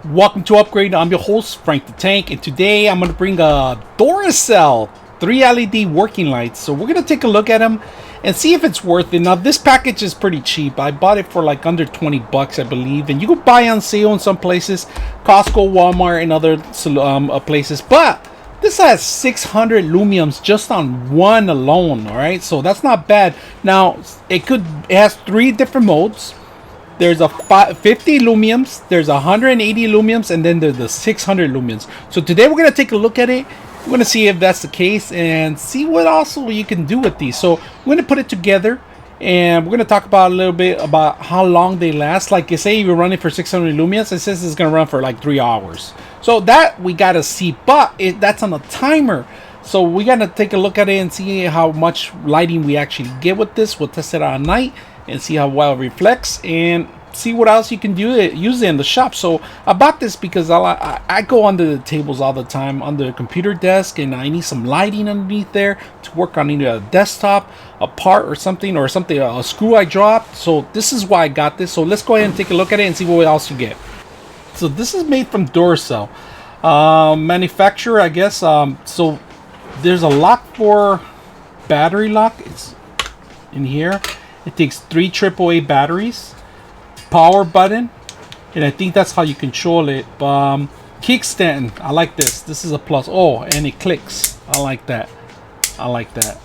Welcome to Upgrade. I'm your host, Frank the Tank, and today I'm going to bring a Duracell 3 LED working lights. So we're going to take a look at them and see if it's worth it. Now, this package is pretty cheap. I bought it for like under 20 bucks, I believe, and you can buy on sale in some places, Costco, Walmart, and other places. But this has 600 lumiums just on one alone. All right, so that's not bad. Now, it has 3 different modes. There's a 50 lumiums, there's 180 lumiums, and then there's the 600 lumiums. So today we're going to take a look at it. We're going to see if that's the case and see what also you can do with these. So we're going to put it together and we're going to talk about a little bit about how long they last. Like you say, you're running for 600 lumiums, it says it's going to run for like 3 hours. So that we got to see, but that's on a timer. So we got to take a look at it and see how much lighting we actually get with this. We'll test it out at night and see how well it reflects and see what else you can use it in the shop. So I bought this because I go under the tables all the time under the computer desk, and I need some lighting underneath there to work on either a desktop, a part, or something, a screw I dropped. So this is why I got this. So let's go ahead and take a look at it and see what else you get. So this is made from Duracell manufacturer, I guess. So there's a lock for battery lock. It's in here. It takes 3 AAA batteries, power button, and I think that's how you control it. Kickstand, I like this. This is a plus. Oh, and it clicks. I like that. I like that.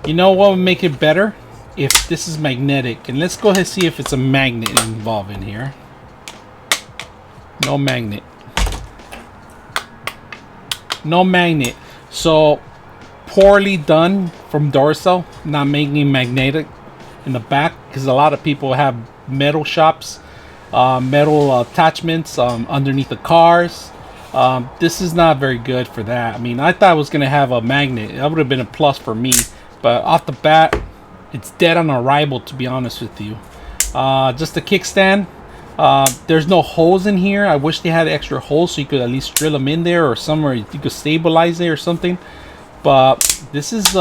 You know what would make it better? If this is magnetic. And let's go ahead and see if it's a magnet involved in here. No magnet. No magnet. So, poorly done from Duracell, not making it magnetic in the back, because a lot of people have metal shops, metal attachments underneath the cars. This is not very good for that. I mean, I thought it was gonna have a magnet. That would have been a plus for me, but off the bat, it's dead on arrival, to be honest with you. Just a kickstand. There's no holes in here. I wish they had extra holes so you could at least drill them in there, or somewhere you could stabilize it or something. But this is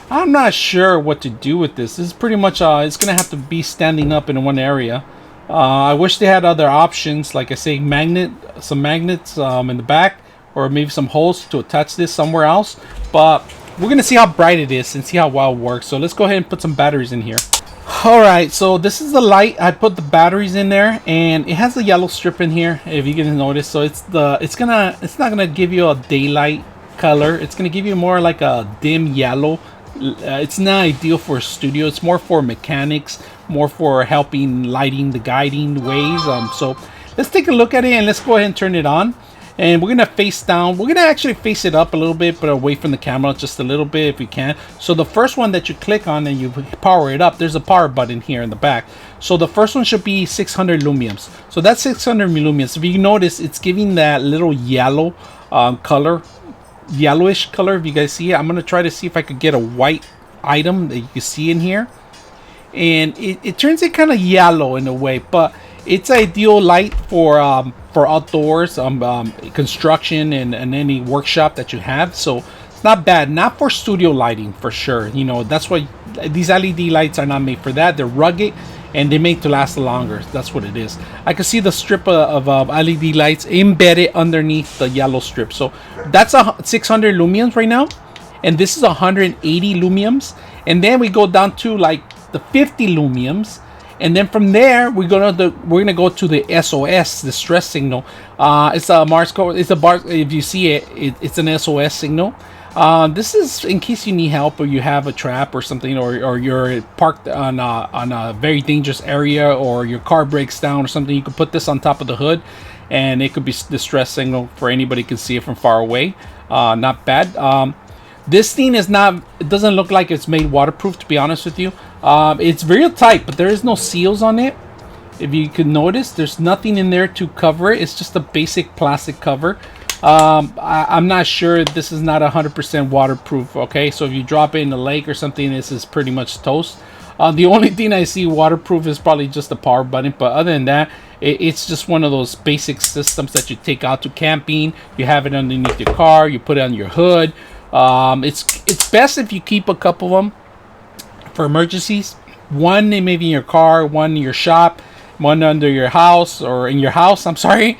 I'm not sure what to do with this. This is pretty much it's gonna have to be standing up in one area. I wish they had other options, like I say, some magnets in the back, or maybe some holes to attach this somewhere else. But we're gonna see how bright it is and see how well it works. So let's go ahead and put some batteries in here. Alright, so this is the light. I put the batteries in there, and it has a yellow strip in here, if you can notice. So it's not gonna give you a daylight color. It's gonna give you more like a dim yellow. It's not ideal for a studio. It's more for mechanics, more for helping lighting the guiding ways. So let's take a look at it and let's go ahead and turn it on. And we're gonna face down. We're gonna actually face it up a little bit, but away from the camera just a little bit if you can. So the first one that you click on and you power it up, there's a power button here in the back. So the first one should be 600 lumiums. So that's 600 lumiums. If you notice, it's giving that little yellow color, yellowish color. If you guys see it, I'm gonna try to see if I could get a white item that you can see in here, and it turns it kind of yellow in a way, but it's ideal light for outdoors, construction, and any workshop that you have. So it's not bad, not for studio lighting for sure. You know, that's why these LED lights are not made for that. They're rugged and they make to last longer. That's what it is. I can see the strip of LED lights embedded underneath the yellow strip. So that's 600 lumiums right now, and this is 180 lumiums. And then we go down to like the 50 lumiums, and then from there we're gonna go to the SOS, the stress signal. It's a Morse code. It's a bar. If you see it, it's an SOS signal. This is in case you need help, or you have a trap or something, or you're parked on a very dangerous area, or your car breaks down or something. You can put this on top of the hood, and it could be the stress signal for anybody who can see it from far away. Not bad. This thing is not. It doesn't look like it's made waterproof, to be honest with you. It's very tight, but there is no seals on it. If you can notice, there's nothing in there to cover it. It's just a basic plastic cover. I'm not sure. This is not 100% waterproof. Okay, so if you drop it in the lake or something, this is pretty much toast. The only thing I see waterproof is probably just the power button, but other than that, it's just one of those basic systems that you take out to camping. You have it underneath your car. You put it on your hood. It's best if you keep a couple of them for emergencies. One maybe in your car, one in your shop, one under your house or in your house. I'm sorry.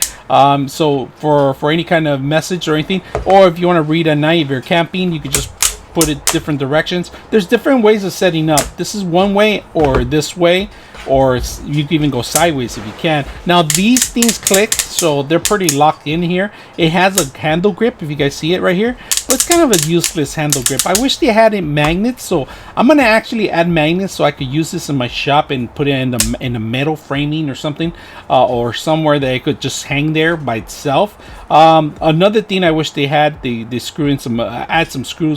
So for any kind of message or anything, or if you want to read at night, if you're camping, you could just put it different directions. There's different ways of setting up. This is one way or this way, or you can even go sideways if you can. Now these things click, so they're pretty locked in here. It has a handle grip, if you guys see it right here, but it's kind of a useless handle grip. I wish they had it magnets, so I'm gonna actually add magnets so I could use this in my shop and put it in the metal framing or something, or somewhere that I could just hang there by itself. Another thing I wish they had, they screw in some add some screw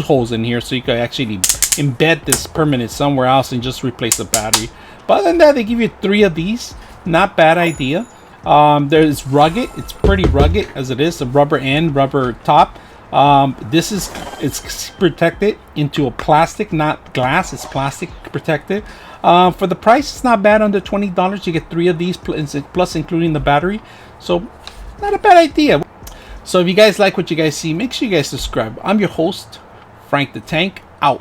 holes in here so you could actually embed this permanent somewhere else and just replace the battery. But other than that, they give you 3 of these. Not bad idea. There's rugged. It's pretty rugged as it is. A rubber end, rubber top. It's protected into a plastic, not glass. It's plastic protected. For the price, it's not bad. Under $20, you get 3 of these plus including the battery. So not a bad idea. So if you guys like what you guys see, make sure you guys subscribe. I'm your host, Frank the Tank, out.